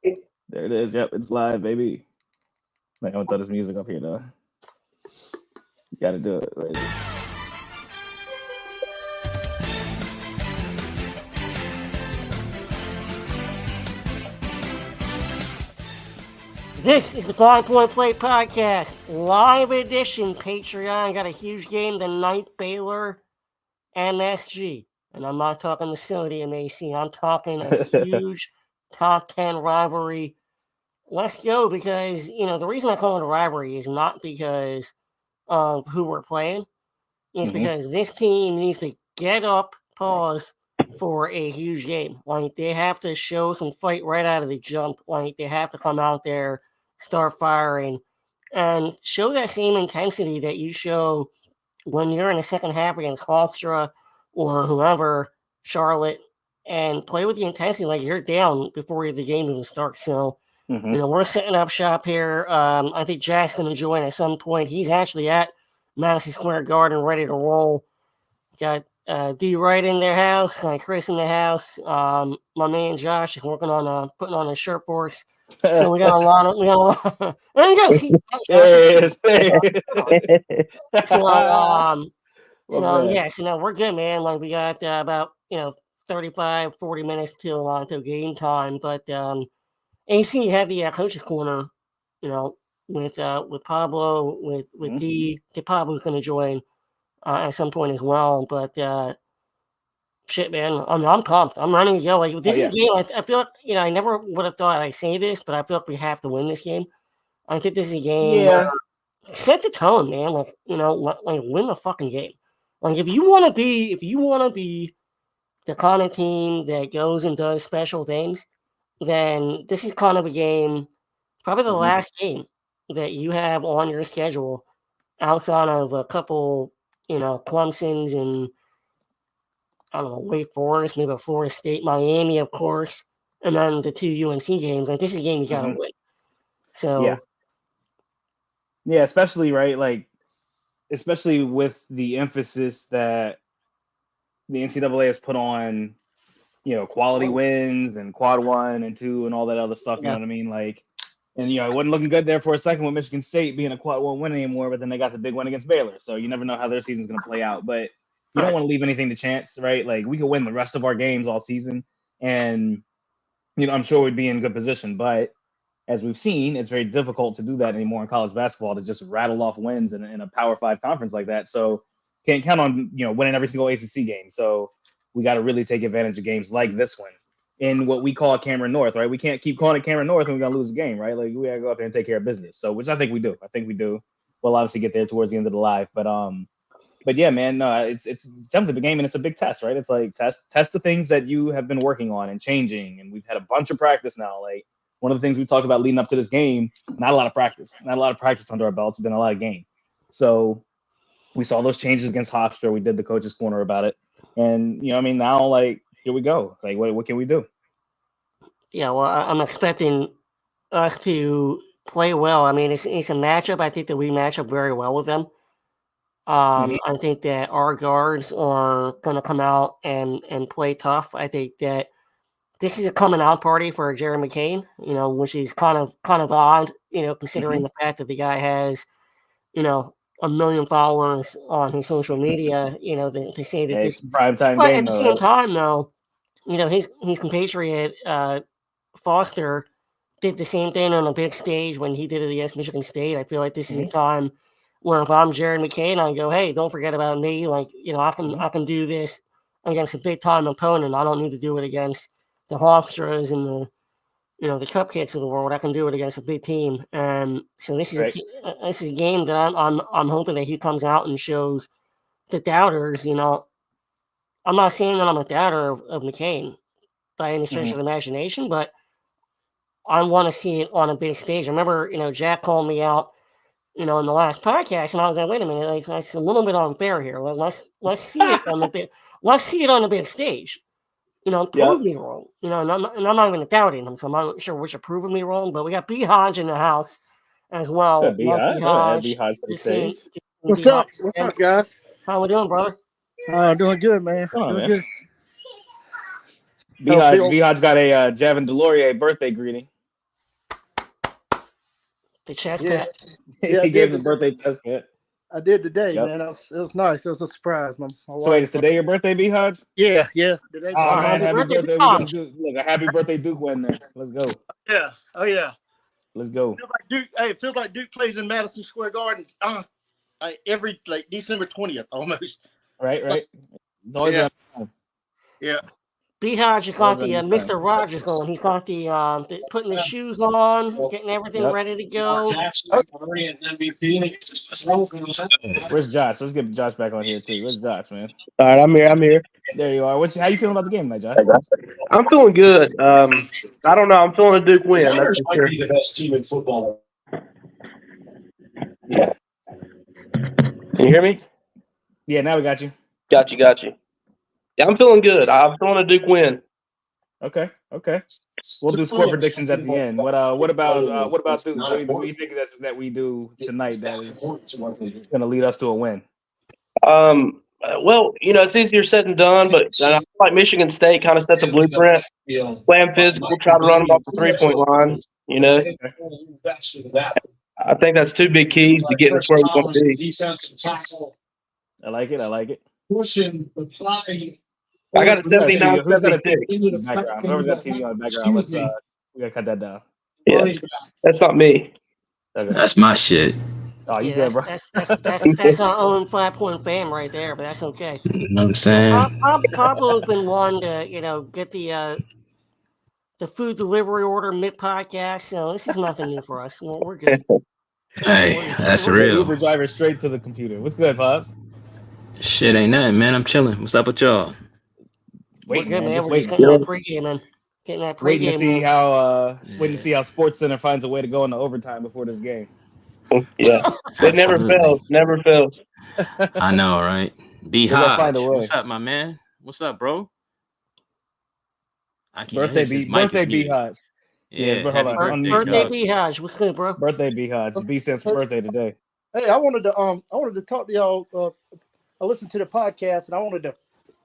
There it is. Yep, it's live, baby. Like, I'm gonna throw this music up here, though. You gotta do it. Wait. This is the 5 Point Play Podcast, live edition Patreon. Got a huge game tonight, Baylor, MSG. And I'm not talking the Sodium AC. I'm talking a huge top 10 rivalry. Let's go, because, the reason I call it a rivalry is not because of who we're playing. It's because this team needs to get up, pause, for a huge game. Like, they have to show some fight right out of the jump. Like, they have to come out there, start firing, and show that same intensity that you show when you're in the second half against Hofstra or whoever, Charlotte, and play with the intensity like you're down before the game even starts. So, we're setting up shop here. I think Jack's going to join at some point. He's actually at Madison Square Garden ready to roll. Got D Wright in their house, Chris in the house. My man Josh is working on putting on his shirt for us. So we got a lot of there you go. There So we're good, man. Like, we got about 35, 40 minutes till game time. But AC had the coach's corner, with Pablo, with D. Pablo's going to join at some point as well. But shit, man, I'm pumped. I'm running to go. Like, this is a game. I feel like, I never would have thought I'd say this, but I feel like we have to win this game. I think this is a game. Set the tone, man. Like, win the fucking game. Like, if you want to be the kind of team that goes and does special things, then this is kind of a game, probably the last game that you have on your schedule outside of a couple, Clemson's and, I don't know, Wake Forest, maybe Florida State, Miami, of course, and then the 2 UNC games. Like, this is a game you got to win. So, yeah, especially, right, like, especially with the emphasis that the NCAA has put on, quality wins and quad 1 and 2 and all that other stuff, you know what I mean? Like, and, it wasn't looking good there for a second with Michigan State being a quad 1 win anymore, but then they got the big win against Baylor. So you never know how their season's going to play out. But you don't want to leave anything to chance, right? Like, we could win the rest of our games all season, and, I'm sure we'd be in good position. But as we've seen, it's very difficult to do that anymore in college basketball, to just rattle off wins in a Power 5 conference like that. So can't count on, winning every single ACC game. So we got to really take advantage of games like this one in what we call Cameron North, right? We can't keep calling it Cameron North and we're going to lose the game, right? Like, we got to go up there and take care of business. So, which I think we do. We'll obviously get there towards the end of the live, but yeah, man, no, it's definitely the game, and it's a big test, right? It's like test the things that you have been working on and changing, and we've had a bunch of practice now. Like, one of the things we talked about leading up to this game, not a lot of practice under our belts. It's been a lot of game. So we saw those changes against Hofstra. We did the coach's corner about it, and now, like, here we go. Like, what can we do? Yeah, well, I'm expecting us to play well. I mean, it's a matchup. I think that we match up very well with them. I think that our guards are going to come out and play tough. I think that this is a coming out party for Jerry McCain, which is kind of odd, considering the fact that the guy has, 1 million followers on his social media, to say that this prime time but game. At the same time, though, his compatriot Foster did the same thing on a big stage when he did it against Michigan State. I feel like this is a time where if I'm Jared McCain, I go, hey, don't forget about me. Like, I can do this against a big time opponent. I don't need to do it against the Hofstras and the Cupcakes of the world. I can do it against a big team. And so this is a game that I'm hoping that he comes out and shows the doubters. I'm not saying that I'm a doubter of McCain by any stretch of the imagination, but I want to see it on a big stage. I remember, Jack called me out, in the last podcast, and I was like, wait a minute, it's a little bit unfair here. Let's see it on the big, big stage. Prove me wrong. And I'm not even doubting him, so I'm not sure which are proving me wrong. But we got B Hodge in the house as well. B Hodge. What's up? What's up, guys? How we doing, brother? Doing good, man. Doing good. B Hodge got a Javin Delorier birthday greeting. The chest pat. Yeah, He gave him a birthday chest pat. I did today, Yep. man. It was nice. It was a surprise. My So wait, wife. is today your birthday, B Hodge? Yeah. Today's Oh my man, happy happy birthday, birthday! B. We're gonna Hodge. do look a happy birthday Duke win there. Let's go. Yeah. Oh yeah. Let's go. Feels like Duke. Hey, it feels like Duke plays in Madison Square Garden every December 20th almost. Right. It's always Yeah. around time. Yeah. B. Hodge has Always got the around this time. Mr. Rogers going. He's got the putting the shoes on, getting everything Yep. ready to go. Where's Josh? Let's get Josh back on here too. Where's Josh, man? All right, I'm here. There you are. How you feeling about the game tonight, Josh? I'm feeling good. I don't know. I'm feeling a Duke win. That's for sure. Be the best team in football. Yeah. Can you hear me? Yeah. Now we got you. Got you. Yeah, I'm feeling good. I'm feeling a Duke win. Okay. We'll do score predictions at the end. What about Duke? What do you think that we do tonight that is going to lead us to a win? Well, it's easier said than done, but I feel like Michigan State kind of set the blueprint. Play them physical, try to run them off the 3-point line. I think that's two big keys to getting us where we want to be. Defensive tackle. I like it. Pushing, applying. I got a Who's got a 79-76. background? Whoever's got TV on the background, let's we gotta cut that down. Yeah, that's not me. Okay. That's my shit. Oh, you Yeah, good, bro? that's our own 5-point fam right there, but that's okay. You know what I'm saying? Pablo's been one to get the food delivery order mid podcast. So this is nothing new for us. We're good. Hey, that's We're real. Uber driver straight to the computer. What's good, Pops? Shit ain't nothing, man. I'm chilling. What's up with y'all? We're good, man. Just We're just waiting. getting that pregame in. Getting that Waiting to pregame see in. how Sports Center finds a way to go into overtime before this game. Yeah, it never fails. I know, right? B We're gonna Hodge, find a way. what's up, my man? What's up, bro? I can't. Birthday B Hodge. Yeah, but hold on. happy Birthday dog. B Hodge. What's good, bro? Birthday B Hodge. It's B Sam's birthday today. Hey, I wanted to talk to y'all. I listened to the podcast and I wanted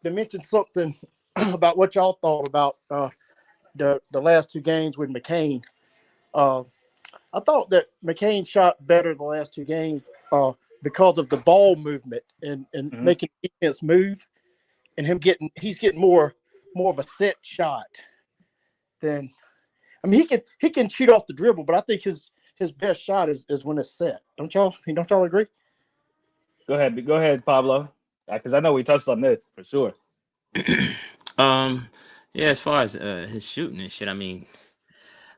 to mention something about what y'all thought about the last two games with McCain. I thought that McCain shot better the last two games because of the ball movement and making defense move, and he's getting more of a set shot than. I mean, he can shoot off the dribble, but I think his best shot is when it's set. Don't y'all agree? Go ahead, Pablo. Because I know we touched on this for sure. Yeah, as far as his shooting and shit, I mean,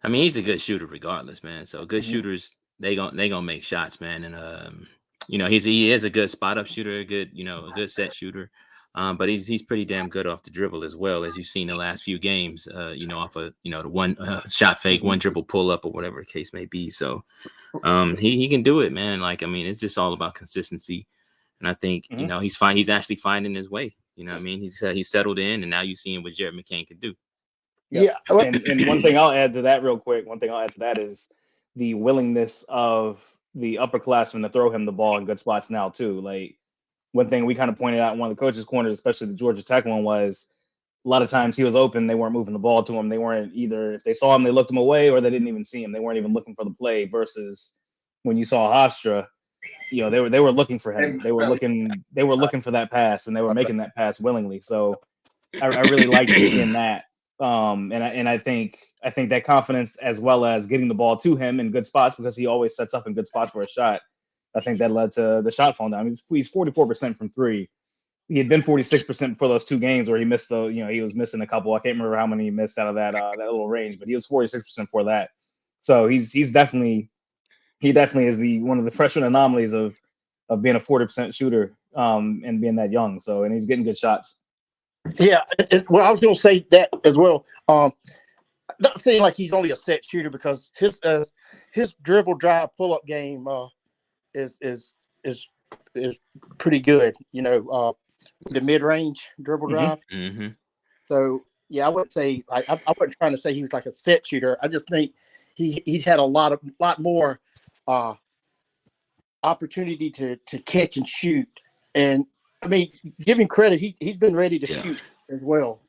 he's a good shooter regardless, man. So good shooters, they gonna make shots, man. And he is a good spot up shooter, a good set shooter. But he's pretty damn good off the dribble as well, as you've seen the last few games. Off of the one shot fake, one dribble pull up, or whatever the case may be. So he can do it, man. It's just all about consistency. And I think he's actually finding his way. He's settled in, and now you see what Jared McCain can do. Yep. Yeah, and one thing I'll add to that real quick. One thing I'll add to that is the willingness of the upperclassmen to throw him the ball in good spots now too. Like one thing we kind of pointed out in one of the coaches' corners, especially the Georgia Tech one, was a lot of times he was open, they weren't moving the ball to him. They weren't either, if they saw him, they looked him away, or they didn't even see him. They weren't even looking for the play. Versus when you saw Hofstra, they were looking for him. They were looking for that pass, and they were making that pass willingly. So I really liked seeing that. And I think that confidence, as well as getting the ball to him in good spots, because he always sets up in good spots for a shot. I think that led to the shot falling down. I mean, he's 44% from three. He had been 46% for those two games where he missed he was missing a couple. I can't remember how many he missed out of that little range, but he was 46% for that. So he definitely is one of the freshman anomalies of being a 40% shooter and being that young. So, and he's getting good shots. Yeah, well, I was going to say that as well. Not saying like he's only a set shooter, because his dribble drive pull up game is pretty good. The mid range dribble drive. Mm-hmm. So yeah, I wouldn't say I wasn't trying to say he was like a set shooter. I just think he had a lot more opportunity to catch and shoot. And I mean, give him credit. He's been ready to shoot as well.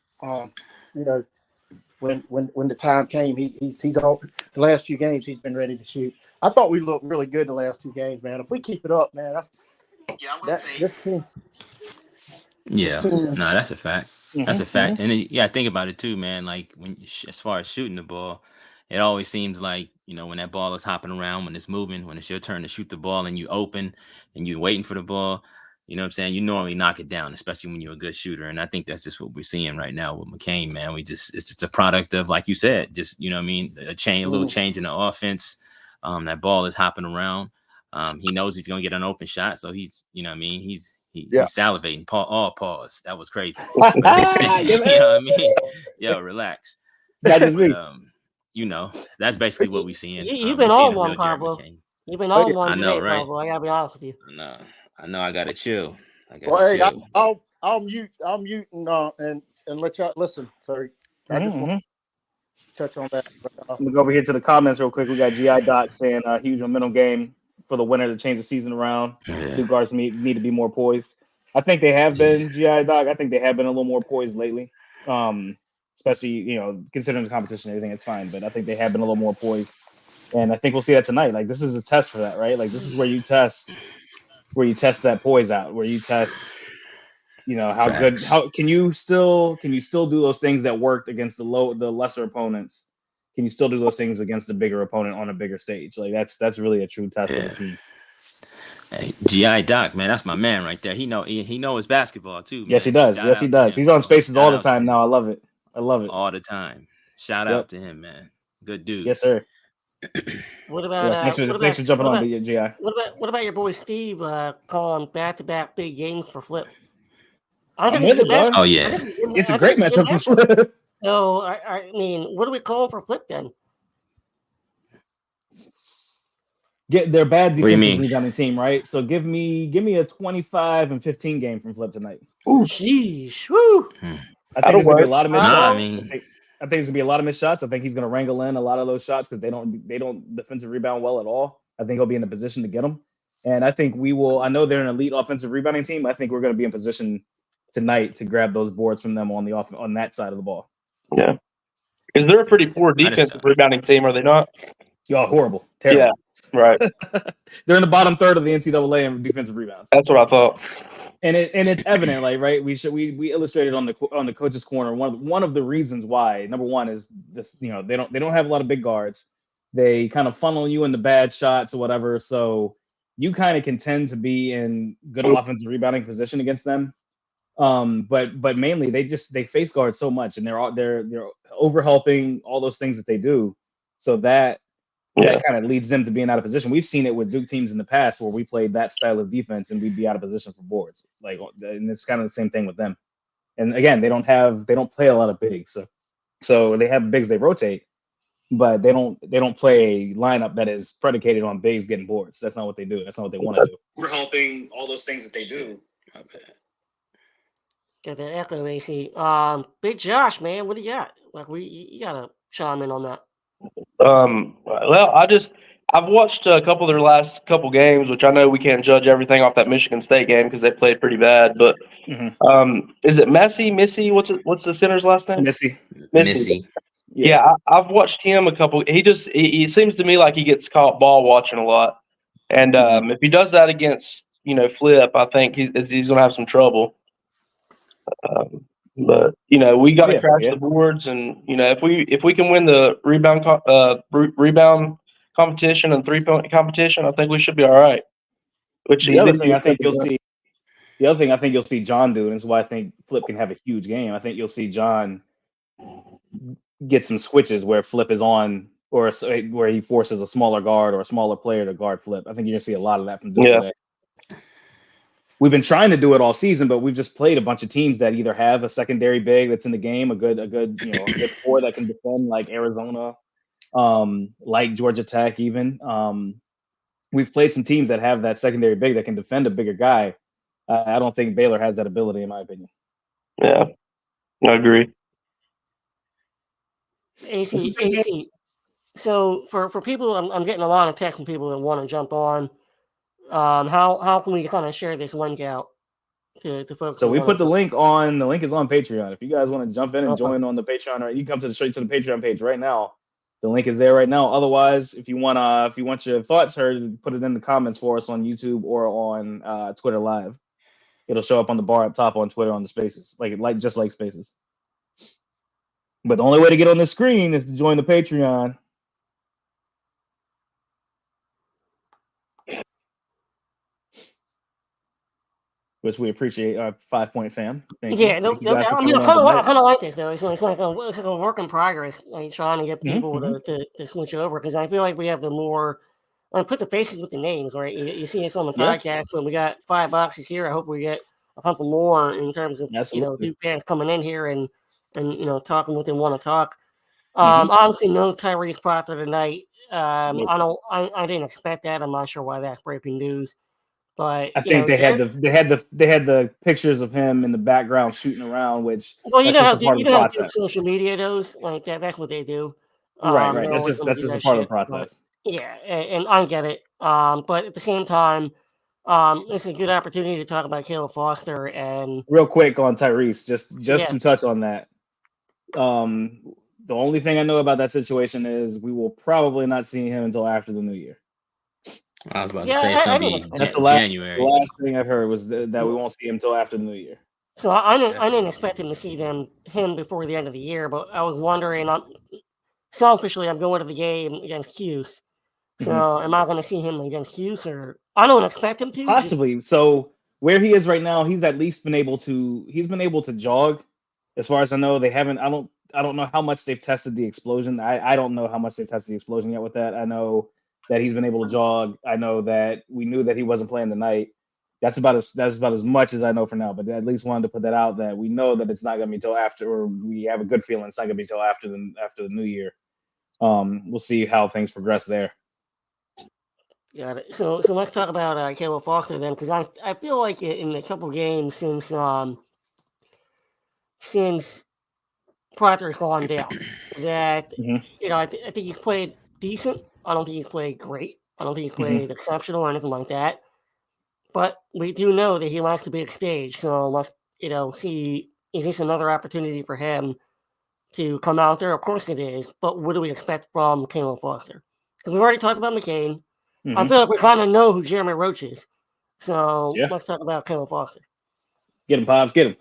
when the time came, he's all the last few games he's been ready to shoot. I thought we looked really good the last 2 games, man. If we keep it up, man, this team. Yeah, no, that's a fact. That's a Mm-hmm. fact. And then, yeah, think about it too, man. Like as far as shooting the ball, it always seems like when that ball is hopping around, when it's moving, when it's your turn to shoot the ball, and you open and you're waiting for the ball. You know what I'm saying? You normally knock it down, especially when you're a good shooter. And I think that's just what we're seeing right now with McCain, man. It's just a product of, like you said, just what I mean, a little change in the offense. That ball is hopping around. He knows he's gonna get an open shot, so he's what I mean, he's salivating. Pause. That was crazy. But you know what I mean? Yo, relax. That is me. That's basically what we're seeing. You've been on one, Pablo. You've been on one I know, today, right? Pablo. I gotta be honest with you. I know. I gotta chill. Well, hey, I'll mute and let y'all listen. Sorry, I just want to touch on that. But, I'm gonna go over here to the comments real quick. We got GI Doc saying huge momentum game for the winner to change the season around. New guards need to be more poised. I think they have been, GI Doc. I think they have been a little more poised lately. Especially considering the competition and everything, it's fine. But I think they have been a little more poised, and I think we'll see that tonight. Like, this is a test for that, right? Like, this is where you test that poise out, where you test how good, how can you still do those things that worked against the lesser opponents? Can you still do those things against a bigger opponent on a bigger stage? Like, that's really a true test of the team. Hey, GI Doc, man, that's my man right there. He knows basketball too, man. Yes, he does. Yes, he does. He's on Spaces all the time now. I love it. All the time. Shout out to him, man. Good dude. Yes, sir. What about thanks for jumping on the GI. What about your boy Steve calling back-to-back big games for Flip? I'm with it, bro. Oh yeah, it's a great matchup for Flip. So I mean, what are we calling for Flip then? They're bad defensive rebounding team, right? So give me a 25 and 15 game from Flip tonight. Jeez, woo! I think there's gonna be a lot of missed shots. I think there's gonna be a lot of missed shots. I think he's gonna wrangle in a lot of those shots because they don't defensive rebound well at all. I think he'll be in a position to get them, and I think we will. I know they're an elite offensive rebounding team. I think we're gonna be in position tonight to grab those boards from them on that side of the ball. Yeah, because they're a pretty poor defensive rebounding team, are they not? Y'all horrible, terrible. Yeah, right. They're in the bottom third of the NCAA in defensive rebounds. That's what I thought. And it's evident, like, right? We illustrated on the coach's corner. One of the reasons why, number one, is this. They don't have a lot of big guards. They kind of funnel you into bad shots or whatever. So you kind of can tend to be in good offensive rebounding position against them. But mainly they face guard so much, and they're overhelping all those things that they do. So that kind of leads them to being out of position. We've seen it with Duke teams in the past where we played that style of defense and we'd be out of position for boards. Like, and it's kind of the same thing with them. And again, they don't play a lot of bigs, so they have bigs they rotate, but they don't play a lineup that is predicated on bigs getting boards. That's not what they do. That's not what they want to do. We're helping all those things that they do. Got that echo, AC. Big Josh, man, what do you got? Like, you gotta chime in on that. Well, I've watched a couple of their last couple games, which I know we can't judge everything off that Michigan State game because they played pretty bad. But is it Missy? What's the center's last name? Missy. Yeah, I've watched him a couple. He seems to me like he gets caught ball watching a lot, and if he does that against Flip, I think he's going to have some trouble. But we got to crash the boards, and if we can win the rebound competition and 3-point competition, I think we should be all right. The other thing I think you'll see John do, and this is why I think Flip can have a huge game. I think you'll see John get some switches where Flip is on, or where he forces a smaller guard or a smaller player to guard Flip. I think you're gonna see a lot of that from Duke today. We've been trying to do it all season, but we've just played a bunch of teams that either have a secondary big that's in the game, a good four that can defend, like Arizona, like Georgia Tech, even. We've played some teams that have that secondary big that can defend a bigger guy. I don't think Baylor has that ability, in my opinion. Yeah, I agree. AC. So for people, I'm getting a lot of texts from people that want to jump on. How can we kind of share this link out to folks. So who we wanna put the talk. link on. The link is on Patreon. If you guys want to jump in and Okay. join on the Patreon, or you can come straight to the Patreon page right now. The link is there right now. Otherwise, if you want your thoughts heard, put it in the comments for us on YouTube or on Twitter Live. It'll show up on the bar up top on Twitter on the Spaces, just like Spaces. But the only way to get on the screen is to join the Patreon. Which we appreciate our 5 Point fam. Thank you. Yeah, no, Thank you guys for I mean, coming on I tonight. kind of like this though. It's like a work in progress, like trying to get people to switch over because I feel like we have the more. Put the faces with the names, right? You see us on the podcast, but we got $5 here. I hope we get a couple more in terms of new fans coming in here and talking what they want to talk. Obviously, no Tyrese Proctor tonight. I didn't expect that. I'm not sure why that's breaking news. But I think they had the pictures of him in the background shooting around, which that's just a part of the process. Social media those like that. That's what they do. Right. That's just a part of the process. But, yeah, and I get it. But at the same time, it's a good opportunity to talk about Caleb Foster and real quick on Tyrese, just to touch on that. The only thing I know about that situation is we will probably not see him until after the new year. I was about to say it's going to be January. The last thing I've heard was that we won't see him until after the new year. So I didn't expect him to see him before the end of the year, but I was wondering. Selfishly, I'm going to the game against Hughes. So am I going to see him against Hughes, or I don't expect him to? Possibly. So where he is right now, he's at least been able to jog. As far as I know, they haven't. I don't know how much they've tested the explosion. I don't know how much they've tested the explosion yet with that. I know that he's been able to jog. I know that we knew that he wasn't playing tonight. That's about as much as I know for now. But at least wanted to put that out that we know that it's not going to be till after, or we have a good feeling it's not going to be till after the new year. We'll see how things progress there. Got it. So let's talk about Caleb Foster then, because I feel like in a couple games since Proctor's gone down, that I think he's played decent. I don't think he's played great. I don't think he's played exceptional or anything like that. But we do know that he likes the big stage. So let's see, is this another opportunity for him to come out there? Of course it is. But what do we expect from Caleb Foster? Because we've already talked about McCain. I feel like we kind of know who Jeremy Roach is. So let's talk about Caleb Foster. Get him, Pops. Get him.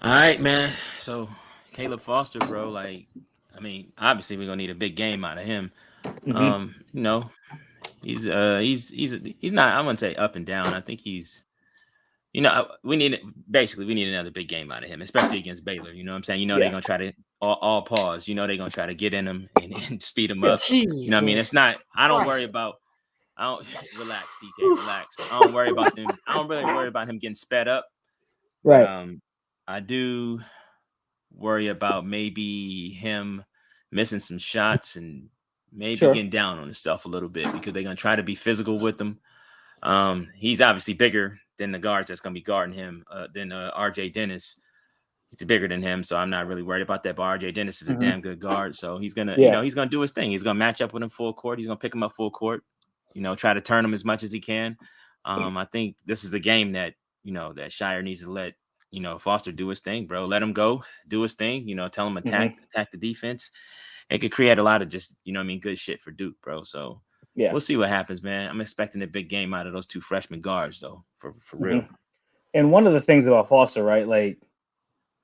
All right, man. So Caleb Foster, bro, obviously we're gonna need a big game out of him. He's not, I wouldn't say up and down. I think he's, we need another big game out of him, especially against Baylor. You know what I'm saying? They're gonna try to all pause. They're gonna try to get in him and speed him up. You know what I mean? It's not. I don't worry about. Relax, TK. Relax. I don't worry about them. I don't really worry about him getting sped up. Right. But, I do worry about maybe him missing some shots and maybe getting down on himself a little bit because they're going to try to be physical with him. He's obviously bigger than the guards that's going to be guarding him, than RJ Dennis. He's bigger than him, so I'm not really worried about that. But RJ Dennis is a damn good guard, so he's going to, he's going to do his thing. He's going to match up with him full court. He's going to pick him up full court, try to turn him as much as he can. I think this is the game that, that Shire needs to let, Foster do his thing, bro. Let him go, do his thing. Tell him attack the defense. It could create a lot of just, good shit for Duke, bro. So we'll see what happens, man. I'm expecting a big game out of those two freshman guards, though, for real. And one of the things about Foster, right? Like,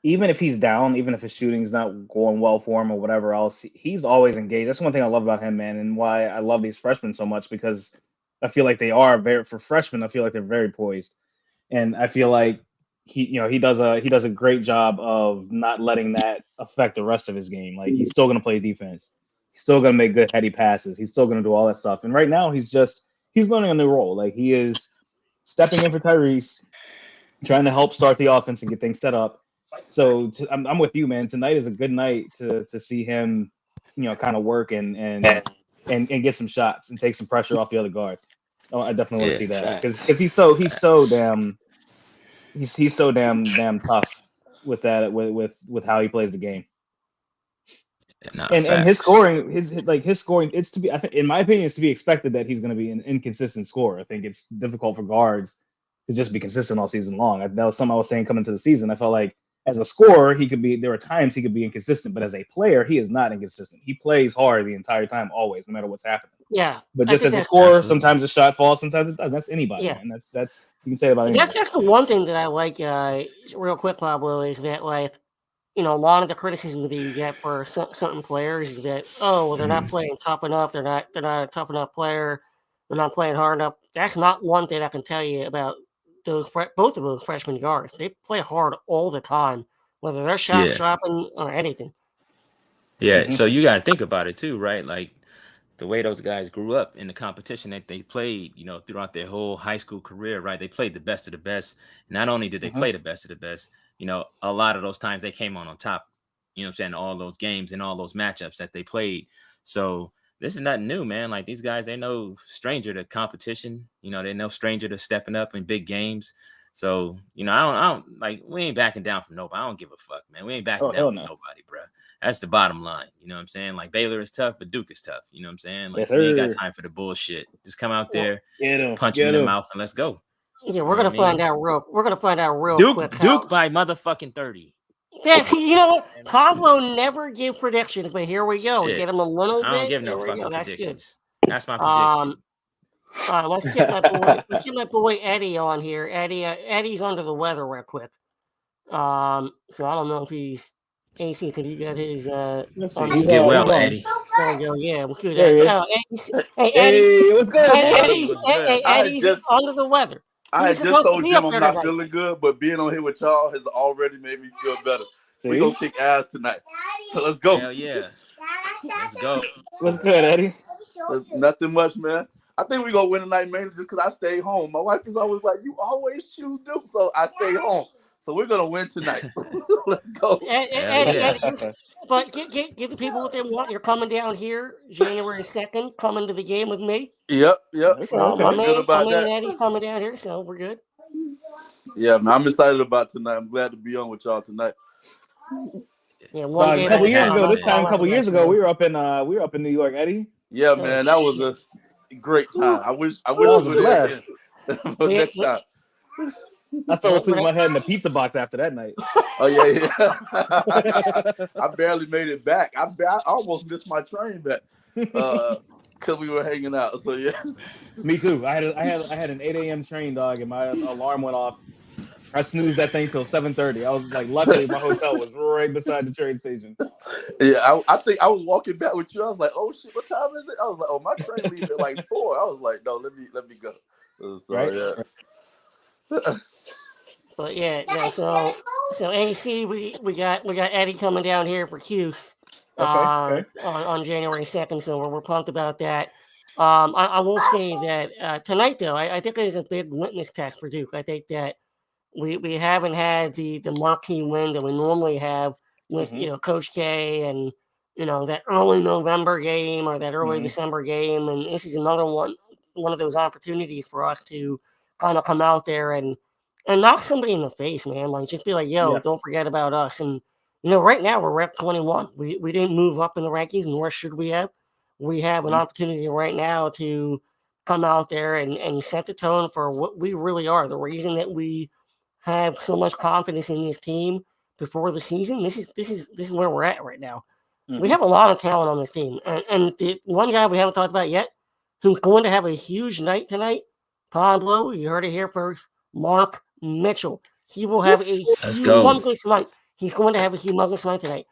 even if he's down, even if his shooting's not going well for him or whatever else, he's always engaged. That's one thing I love about him, man, and why I love these freshmen so much, because I feel like they are for freshmen. I feel like they're very poised, and I feel like he does a great job of not letting that affect the rest of his game. Like, he's still going to play defense. He's still going to make good heady passes. He's still going to do all that stuff. And right now he's learning a new role. Like, he is stepping in for Tyrese, trying to help start the offense and get things set up. So I'm with you, man. Tonight is a good night to see him, kind of work and get some shots and take some pressure off the other guards. Oh, I definitely want to see that because he's so damn tough with that with how he plays the game. And his scoring, his scoring, it's to be, I think, in my opinion, it's to be expected that he's going to be an inconsistent scorer. I think it's difficult for guards to just be consistent all season long. That was something I was saying coming to the season. I felt like as a scorer, he could be. There are times he could be inconsistent, but as a player, he is not inconsistent. He plays hard the entire time, always, no matter what's happening. Yeah, but just as a scorer, sometimes a shot falls, sometimes it doesn't. That's anybody, yeah. man. That's you can say about anybody. That's the one thing that I like. Real quick, Pablo, is that like, you know, a lot of the criticism that you get for certain players is that, oh, well, they're not playing tough enough. They're not a tough enough player. They're not playing hard enough. That's not one thing I can tell you about both of those freshman guards. They play hard all the time, whether they're shot dropping or anything. Yeah, so you got to think about it too, right? Like the way those guys grew up in the competition that they played, you know, throughout their whole high school career, right? They played the best of the best. Not only did they play the best of the best, you know, a lot of those times they came on top, you know what I'm saying, all those games and all those matchups that they played. So this is nothing new, man. Like these guys, they're no stranger to competition. You know, they're no stranger to stepping up in big games. So, you know, I don't like, we ain't backing down from nobody. I don't give a fuck, man. We ain't backing down from nobody, bro. That's the bottom line. You know what I'm saying? Like Baylor is tough, but Duke is tough. You know what I'm saying? Like we ain't got time for the bullshit. Just come out there, punch him in the mouth, and let's go. Yeah, we're gonna find out real. We're gonna find out real quick. Duke by motherfucking 30. You know what? Pablo never give predictions, but here we go. Shit. Get him a little bit. I don't give no fucking predictions. That's my prediction. All right, let's get my boy Eddie on here. Eddie's under the weather real quick. So I don't know if he's AC. Can you get his? Get well, Eddie. There you go. Yeah, let's do There he that. Eddie, what's good? Eddie's under the weather. I had just told Jim I'm not feeling good, but being on here with y'all has already made me feel better. We're going to kick ass tonight. So let's go. Hell yeah. Let's go. What's good, Eddie? Nothing much, man. I think we're going to win tonight mainly just because I stayed home. My wife is always like, you always choose Duke, so I stayed home. So we're going to win tonight. Let's go. Eddie, but give the people what they want. You're coming down here January 2nd, coming to the game with me. Yep. So my man Eddie's coming down here, so we're good. Yeah, man, I'm excited about tonight. I'm glad to be on with y'all tonight. Yeah, a couple years ago, we were up in New York, Eddie. Yeah, man, that was a great time. I wish we were there again. But next time. I fell asleep in my head in the pizza box after that night. Oh yeah. I barely made it back. I almost missed my train back because we were hanging out. So yeah. Me too. I had an 8 a.m. train, dog, and my alarm went off. I snoozed that thing till 7:30. I was like, luckily my hotel was right beside the train station. Yeah, I think I was walking back with you. I was like, oh shit, what time is it? I was like, oh, my train leaves at like 4. I was like, no, let me go. So right? Yeah. But yeah, so AC, we got Eddie coming down here for Q's on January 2nd, so we're pumped about that. I will say that tonight though, I think it is a big litmus test for Duke. I think that we haven't had the marquee win that we normally have with Coach K and that early November game or that early December game, and this is another one of those opportunities for us to kind of come out there and knock somebody in the face, man. Like, just be like, yo, don't forget about us. And, right now we're ranked 21. We didn't move up in the rankings, nor should we have. We have an opportunity right now to come out there and set the tone for what we really are. The reason that we have so much confidence in this team before the season, this is where we're at right now. We have a lot of talent on this team. And the one guy we haven't talked about yet, who's going to have a huge night tonight, Pablo, you heard it here first, Mark Mitchell. He will have a humongous night. He's going to have a humongous night tonight.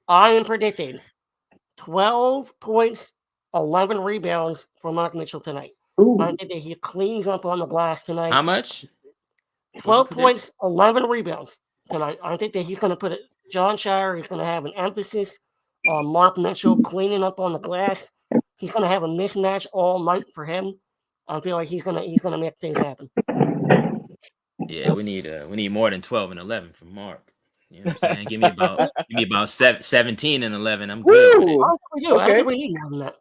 I am predicting 12 points, 11 rebounds for Mark Mitchell tonight. I think that he cleans up on the glass tonight. How much? 12 points, 11 rebounds tonight. I think that he's going to put it. John Shire is going to have an emphasis on Mark Mitchell cleaning up on the glass. He's going to have a mismatch all night for him. I feel like he's gonna make things happen. Yeah, we need more than 12 and 11 from Mark. You know what I'm saying? Give me about 17 and 11. I'm good with it. I don't think we need more than that.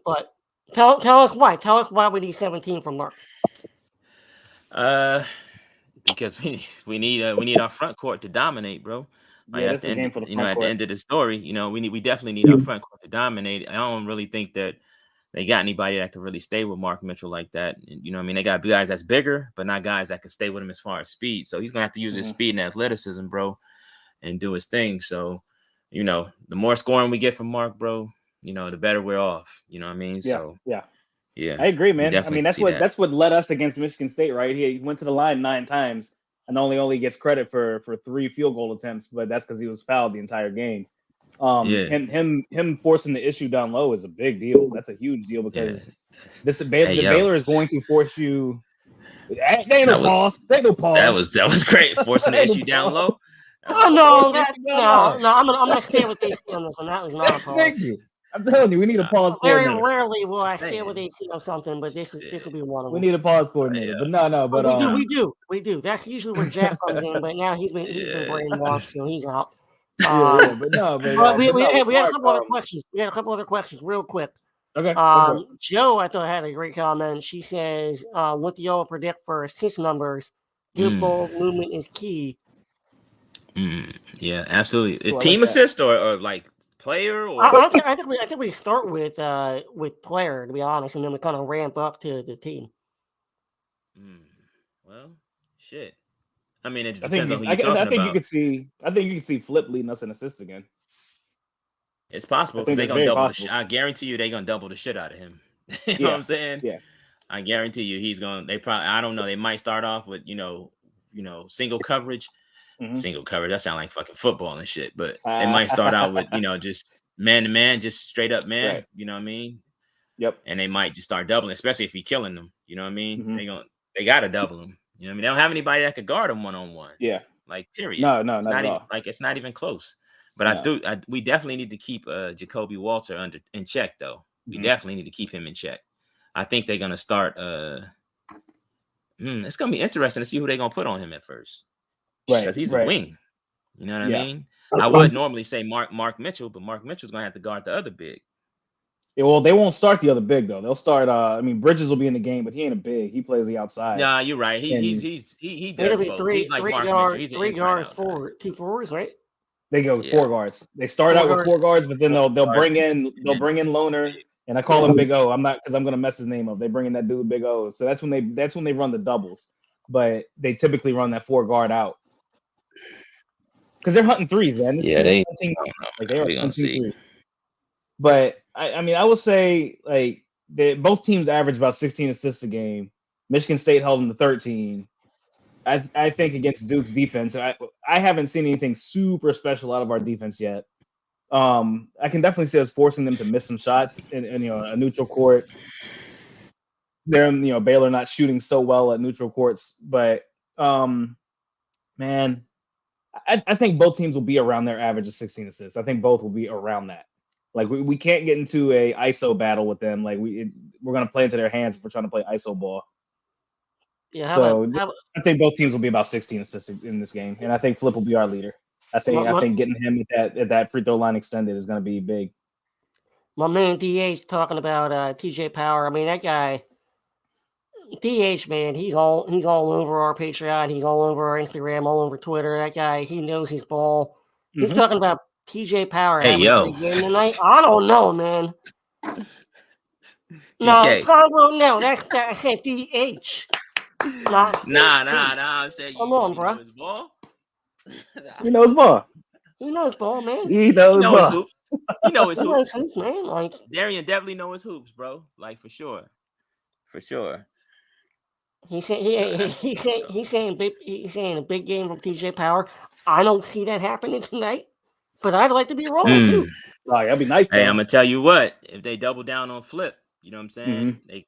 But tell us why. Tell us why we need 17 from Mark. Because we need our front court to dominate, bro. Like Yeah, that's that's the the end. game for the You know, front at the court. end of the story, you know, we definitely need our front court to dominate. I don't really think that they got anybody that can really stay with Mark Mitchell like that. And, you know, what I mean, they got guys that's bigger, but not guys that can stay with him as far as speed. So he's gonna have to use his speed and athleticism, bro, and do his thing. So, you know, the more scoring we get from Mark, bro, you know, the better we're off. You know what I mean? Yeah, So yeah. yeah, I agree, we man. I definitely mean, can see that. that's what led us against Michigan State, right? He went to the line 9 times and only gets credit for 3 field goal attempts, but that's because he was fouled the entire game. Yeah, Him forcing the issue down low is a big deal. That's a huge deal yeah. because the Hey, yo, Baylor is going to force you. There ain't no that was pause. There ain't no pause. that was great. Forcing the Ain't no issue down pause. low. Oh no, Force the that issue down no, low. no. I'm gonna stay with AC on this one. That was not a Thank pause. you. I'm telling you, we need a Nah, pause Very coordinator. rarely will I stay man. with AC on something, but this will be one of We them. need a pause coordinator. Yeah. But no, but We do. That's usually where Jack comes in, but now he's been Yeah. brainwashed, so he's out. yeah, but We with had a Mark, couple other questions. We had a couple other questions, real quick. okay, go for it. Joe, I thought had a great comment. She says, "What do y'all predict for assist numbers? Good ball movement is key." Yeah, absolutely. Ooh, I Team like that. assist or like player or I think we start with player, to be honest, and then we kind of ramp up to the team. Well, shit. I mean, it just I think depends on who you're talking you about. could see. I think you could see Flip leading us in assists again. It's possible I because think they're that's gonna very double possible. I guarantee you they're gonna double the shit out of him. You know what Yeah, I'm saying? yeah. I guarantee you he's gonna. They probably. I don't know. They might start off with single coverage. Mhm. Single coverage. That sound like fucking football and shit. But they might start out with just man to man, just straight up man. Right. You know what I mean? Yep. And they might just start doubling, especially if he's killing them. You know what I mean? Mhm. They gotta double him. You know what I mean? They don't have anybody that could guard him 1-on-1. Yeah. Like period. No, It's not not at even all. like it's not even close. But No. we definitely need to keep Jacoby Walter in check though. We Mhm. definitely need to keep him in check. I think they're gonna start. It's gonna be interesting to see who they're gonna put on him at first Right. because he's right. a wing. You know what I Yeah. mean? I would normally say Mark Mitchell, but Mark Mitchell's gonna have to guard the other big. Yeah, well, they won't start the other big though. They'll start. I mean, Bridges will be in the game, but he ain't a big. He plays the outside. Nah, you're right. He It'll does be both. He's like Mark Mitchell. He's an three inside guards out guy. forward, 2 forwards, right? They go with Yeah. 4 guards. They start out with 4 guards, but then they'll bring in Loner, and I call him Big O. I'm not because I'm gonna mess his name up. They bring in that dude Big O. So that's when they run the doubles, but they typically run that 4 guard out because they're hunting threes, man. Yeah, they are we're gonna hunting see. threes. But I mean, I would say like both teams average about 16 assists a game. Michigan State held them to 13. I think against Duke's defense, I haven't seen anything super special out of our defense yet. I can definitely see us forcing them to miss some shots in a neutral court. They're Baylor not shooting so well at neutral courts, but man, I think both teams will be around their average of 16 assists. I think both will be around that. Like we can't get into a ISO battle with them. Like we're gonna play into their hands if we're trying to play ISO ball. Yeah, I think both teams will be about 16 assists in this game, and I think Flip will be our leader. I think getting him at that free throw line extended is going to be big. My man DH's talking about TJ Power. I mean, that guy, DH, man, he's all over our Patreon. He's all over our Instagram, all over Twitter. That guy, he knows his ball. He's talking about TJ Power having a big game tonight. I don't know, man. No, Congo, no, I said DH. Nah. I'm saying come on, bro. Know his ball. He knows ball. He knows ball, man. He knows his hoops. He knows his He hoops. knows hoops, man. Like Darian definitely knows his hoops, bro. Like for sure. He's saying a big game from TJ Power. I don't see that happening tonight, but I'd like to be wrong too. Oh, that'd be nice. Hey, I'm gonna tell you what. If they double down on Flip, you know what I'm saying? They,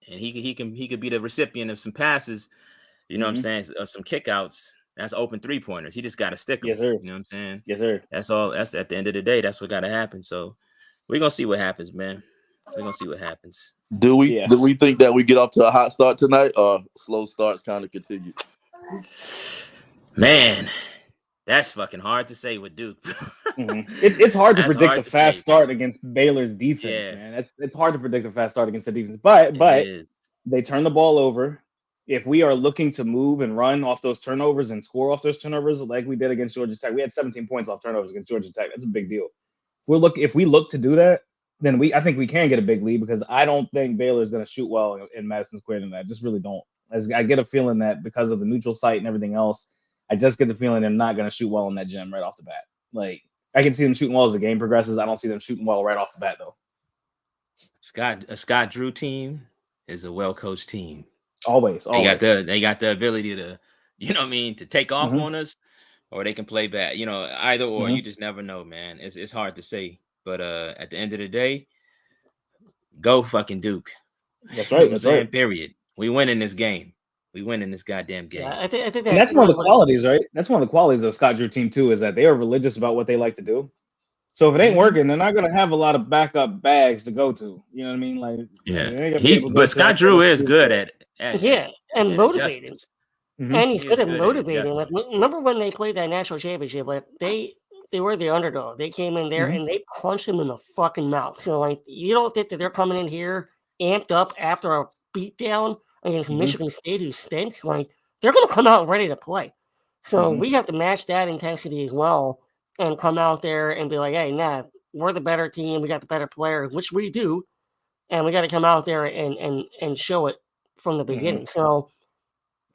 and he could be the recipient of some passes. You know what I'm saying? Some kickouts. That's open 3-pointers. He just got to stick them. Yes, sir. You know what I'm saying? Yes, sir. That's all. That's at the end of the day. That's what got to happen. So we're gonna see what happens, man. We're gonna see what happens. Do we think that we get off to a hot start tonight, or slow starts kind of continue? Man, that's fucking hard to say with Duke. It's hard to predict a fast start against Baylor's defense, man. It's hard to predict a fast start against the defense, but they turn the ball over. if we are looking to move and run off those turnovers and score off those turnovers like we did against Georgia Tech, we had 17 points off turnovers against Georgia Tech. That's a big deal. If we look to do that, then I think we can get a big lead because I don't think Baylor is going to shoot well in Madison Square tonight. I just really don't. I get a feeling that because of the neutral site and everything else, I just get the feeling they're not going to shoot well in that gym right off the bat. Like, I can see them shooting well as the game progresses. I don't see them shooting well right off the bat, though. A Scott Drew team is a well-coached team. Always. They got the ability to, to take off on us, or they can play bad. Either or. You just never know, man. It's hard to say. But at the end of the day, go fucking Duke. That's right. That's right. Period. We win in this game. We win in this goddamn game. Yeah, I think that's one of the qualities, right? That's one of the qualities of Scott Drew team too, is that they are religious about what they like to do. So if it ain't working, they're not gonna have a lot of backup bags to go to. You know what I mean? Like, but Scott Drew is good at and motivating. And he's good at motivating. Like, remember when they played that national championship? Like they were the underdog. They came in there and they punched him in the fucking mouth. So like, you don't think that they're coming in here amped up after a beatdown against Michigan State, who stinks? Like, they're going to come out ready to play. So we have to match that intensity as well and come out there and be like, hey, nah, we're the better team. We got the better players, which we do. And we got to come out there and show it from the beginning. So,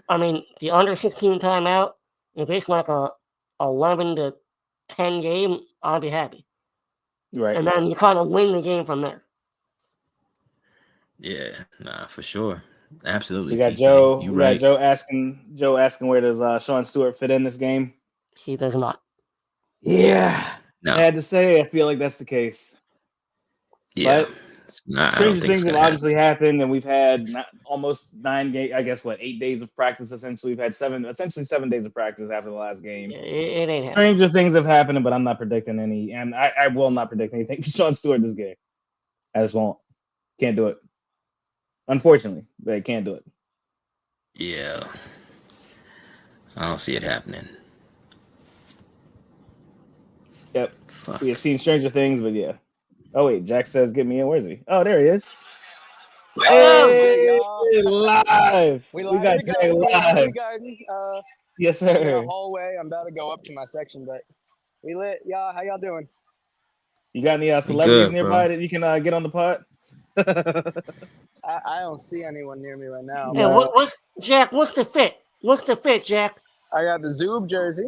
I mean, the under 16 timeout, if it's like a 11 to 10 game, I'll be happy. Right. And then you kind of win the game from there. Yeah, nah, for sure. Absolutely. We got Joe. Got Joe asking where does Sean Stewart fit in this game? He does not. Yeah. No. I had to say, I feel like that's the case. Yeah. But stranger things have obviously happened, and we've had almost 9 games. I guess 8 days of practice. Essentially, we've had 7 days of practice after the last game. Yeah, it ain't happening. Stranger things have happened, but I'm not predicting any, and I will not predict anything for Sean Stewart this game. I just won't. Can't do it. Unfortunately, they can't do it. Yeah. I don't see it happening. Yep. Fuck. We have seen stranger things, but yeah. Oh, wait. Jack says, get me in. Where is he? Oh, there he is. Hey, live. We got Jack live. Yes, sir. In the hallway. I'm about to go up to my section, but we lit. Y'all, how y'all doing? You got any celebrities nearby that you can get on the pod? I don't see anyone near me right now. Yeah, Jack, what's the fit? What's the fit, Jack? I got the Zoob jersey.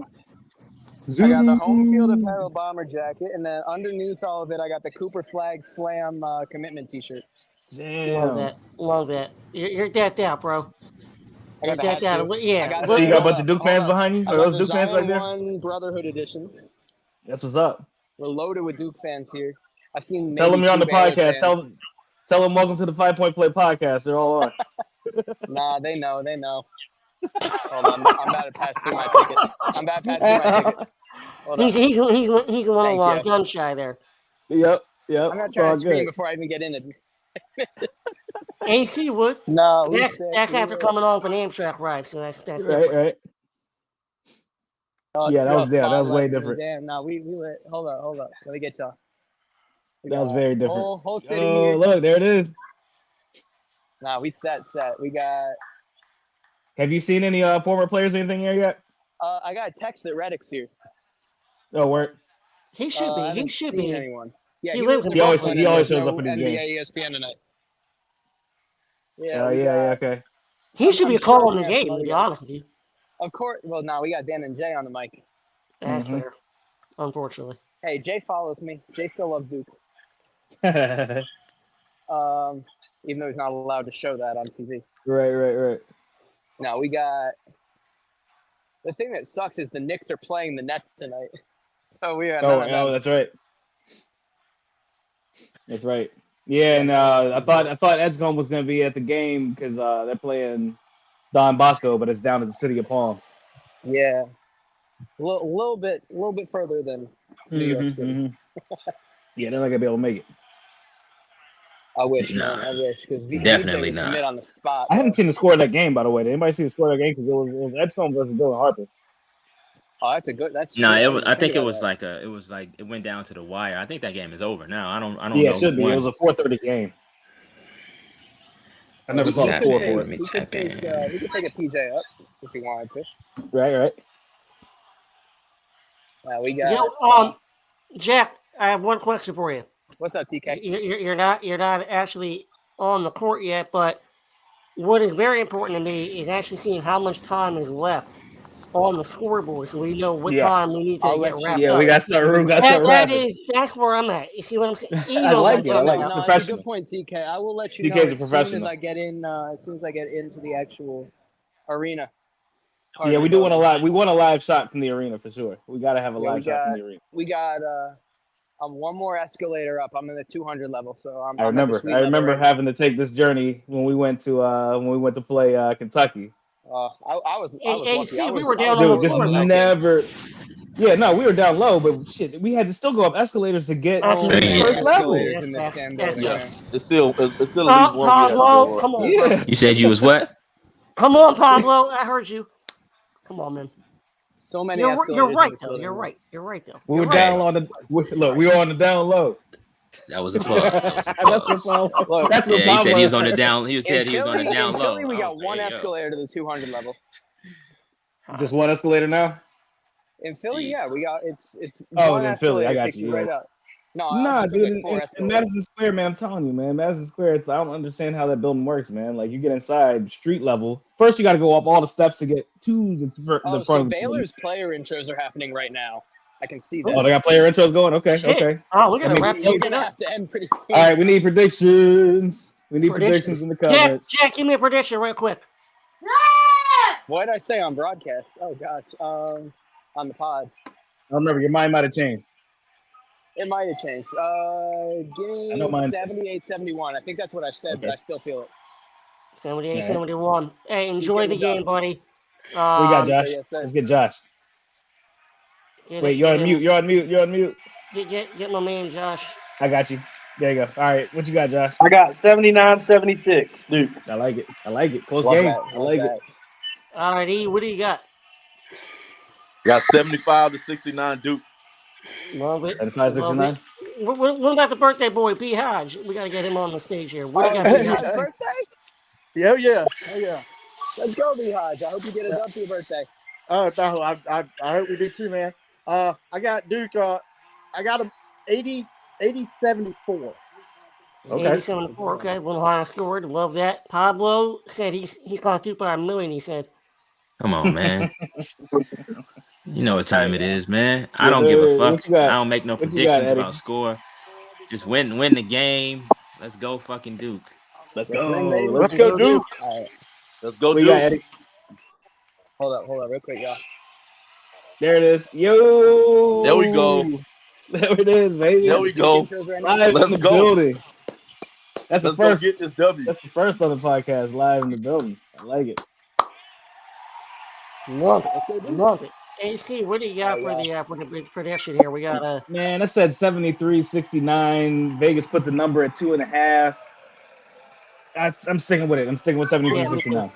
I got the home field apparel bomber jacket, and then underneath all of it, I got the Cooper Flag Slam commitment T-shirt. Damn. Love that. You're decked out, bro. I got decked out. Yeah. So you got a bunch of Duke fans behind you? I Are got those Duke fans right there? One Brotherhood editions. That's what's up. We're loaded with Duke fans here. I've seen. Tell them you're on the podcast. Tell them welcome to the 5 Point Play podcast. They're all on. Nah, they know. Hold on, I'm about to pass through my ticket. He's a little gun shy there. Yep. I'm not trying to scream before I even get in it. AC would. No, that's after coming on for the Amtrak ride, so that's different. Right. Yeah, that was way different. Damn, no, we lit. Hold up. Let me get y'all. That was very different. Whole city here. Look, there it is. Nah, we set. We got. Have you seen any former players or anything here yet? I got a text that Reddick's here. Oh, where? He should be. He should be. Anyone. Yeah, he lives in he always shows up for these NBA, games. ESPN tonight. Yeah. Okay. He should be calling the game, to be honest with you. Of course. Well, now we got Dan and Jay on the mic. That's fair. Unfortunately. Hey, Jay follows me. Jay still loves Duke. Even though he's not allowed to show that on TV. Right. No, we got. The thing that sucks is the Knicks are playing the Nets tonight. So we are. Oh, that's right. That's right. Yeah, and I thought Edgecombe was going to be at the game because they're playing Don Bosco, but it's down at the City of Palms. Yeah, a little bit further than New York City. Yeah, they're not gonna be able to make it. I wish, man. I wish because definitely not. Commit on the spot. I haven't seen the score of that game, by the way. Did anybody see the score of that game? Because it was Edgecombe versus Dylan Harper. Oh, that's a good. That's no. I think it was like it went down to the wire. I think that game is over now. I don't know. Yeah, it should be. It was a 4:30 game. I never saw the score for it. He could take a PJ up if he wanted to. Right. We got. Jack, I have one question for you. What's up, TK? You're not actually on the court yet, but what is very important to me is actually seeing how much time is left on the scoreboard, so we know what time we need to get wrapped up. We got to start wrapping. That's where I'm at. You see what I'm saying? I like it. No, that's a good point, TK. I will let you know as soon as I get in. As soon as I get into the actual arena. Yeah, we do want a live. We want a live shot from the arena for sure. We got to have a live shot from the arena. We got. I'm one more escalator up. I'm in the 200 level, so I'm. I remember having to take this journey when we went to play Kentucky. I was lucky. We were down low. Yeah, no, we were down low, but shit, we had to still go up escalators to get to the first level. It's still at least one. Pablo, come on. Yeah. You said you was what? Come on, Pablo. I heard you. Come on, man. So many. You're right, though. You're right, though. We were down on the look. We were on the down low. That was a plug. That's what he said he was on the down. He said he was on the down low. Philly, we got one escalator to the 200 level. Just one escalator now. In Philly, yeah, we got it's. In Philly, I got you. Right up. No, dude, in Madison Square, man, I'm telling you, man, Madison Square, I don't understand how that building works, man. Like, you get inside street level. First, you got to go up all the steps to get to the front. So Baylor's player intros are happening right now. I can see that. Oh, they got player intros going? Okay. Oh, we're going to wrap it up. Have to end pretty soon. All right, we need predictions. We need predictions in the comments. Jack, give me a prediction real quick. What did I say on broadcast? Oh, gosh. On the pod. I don't remember. Your mind might have changed. It might have changed. Give me 78-71. I think that's what I said, but I still feel it. 78-71. Hey, enjoy the game, buddy. We got Josh. Let's get Josh. Wait, you're on mute. Get my man, Josh. I got you. There you go. All right, what you got, Josh? I got 79-76, Duke. I like it. Close game. I like it. All right, E, what do you got? Got 75-69, Duke. Love it. 75-69. What about the birthday boy, B. Hodge? We got to get him on the stage here. What do you got, B. Hodge? Birthday? Yeah. Let's go, B. Hodge. I hope you get it up for your birthday. I hope we do too, man. I got Duke. I got him 80-74. Okay. 80-74. Okay, one higher scored. Love that. Pablo said he's going to by $1 million. He said. Come on, man. You know what time it is, man. I don't give a fuck. I don't make no predictions about score. Just win the game. Let's go, fucking Duke. Let's go. Let's go, Duke. All right. Let's go, Duke. Eddie. Hold up, real quick, y'all. There it is. Yo. There we go. There it is, baby. There we go. Live Let's in the go. Building. That's Let's the first. go get this W. That's the first on the podcast, live in the building. I like it. Love it. AC, what do you got for the big prediction here? We got man. I said 73-69. Vegas put the number at 2.5. I'm sticking with it. I'm sticking with 73-69.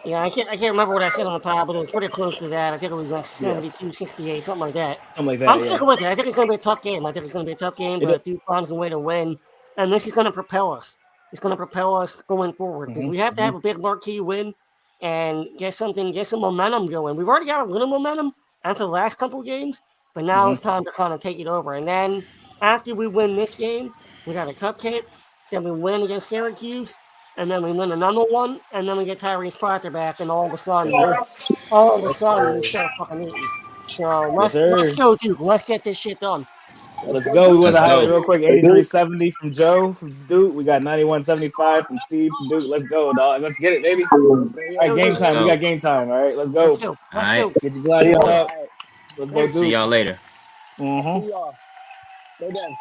Yeah, I can't remember what I said on the pod, but it was pretty close to that. I think it was 72-68, something like that. I'm sticking with it. I think it's going to be a tough game. But Duke finds a way to win, and this is going to propel us. It's going to propel us going forward because we have to have a big marquee win and get some momentum going. We've already got a little momentum after the last couple of games, but now it's time to kind of take it over. And then after we win this game, we got a cupcake. Then we win against Syracuse, and then we win another one, and then we get Tyrese Proctor back, and all of a sudden, we start fucking eating. So let's go, Duke. Let's get this shit done. Let's go. We went to highlight real quick. 83-70 from Joe from Duke. We got 91-75 from Steve from Duke. Let's go, dog. Let's get it, baby. All right, game time. We got game time. All right, let's go. All right. Get your gladiators up. Let's go, Duke. See y'all later. See y'all. Go dance.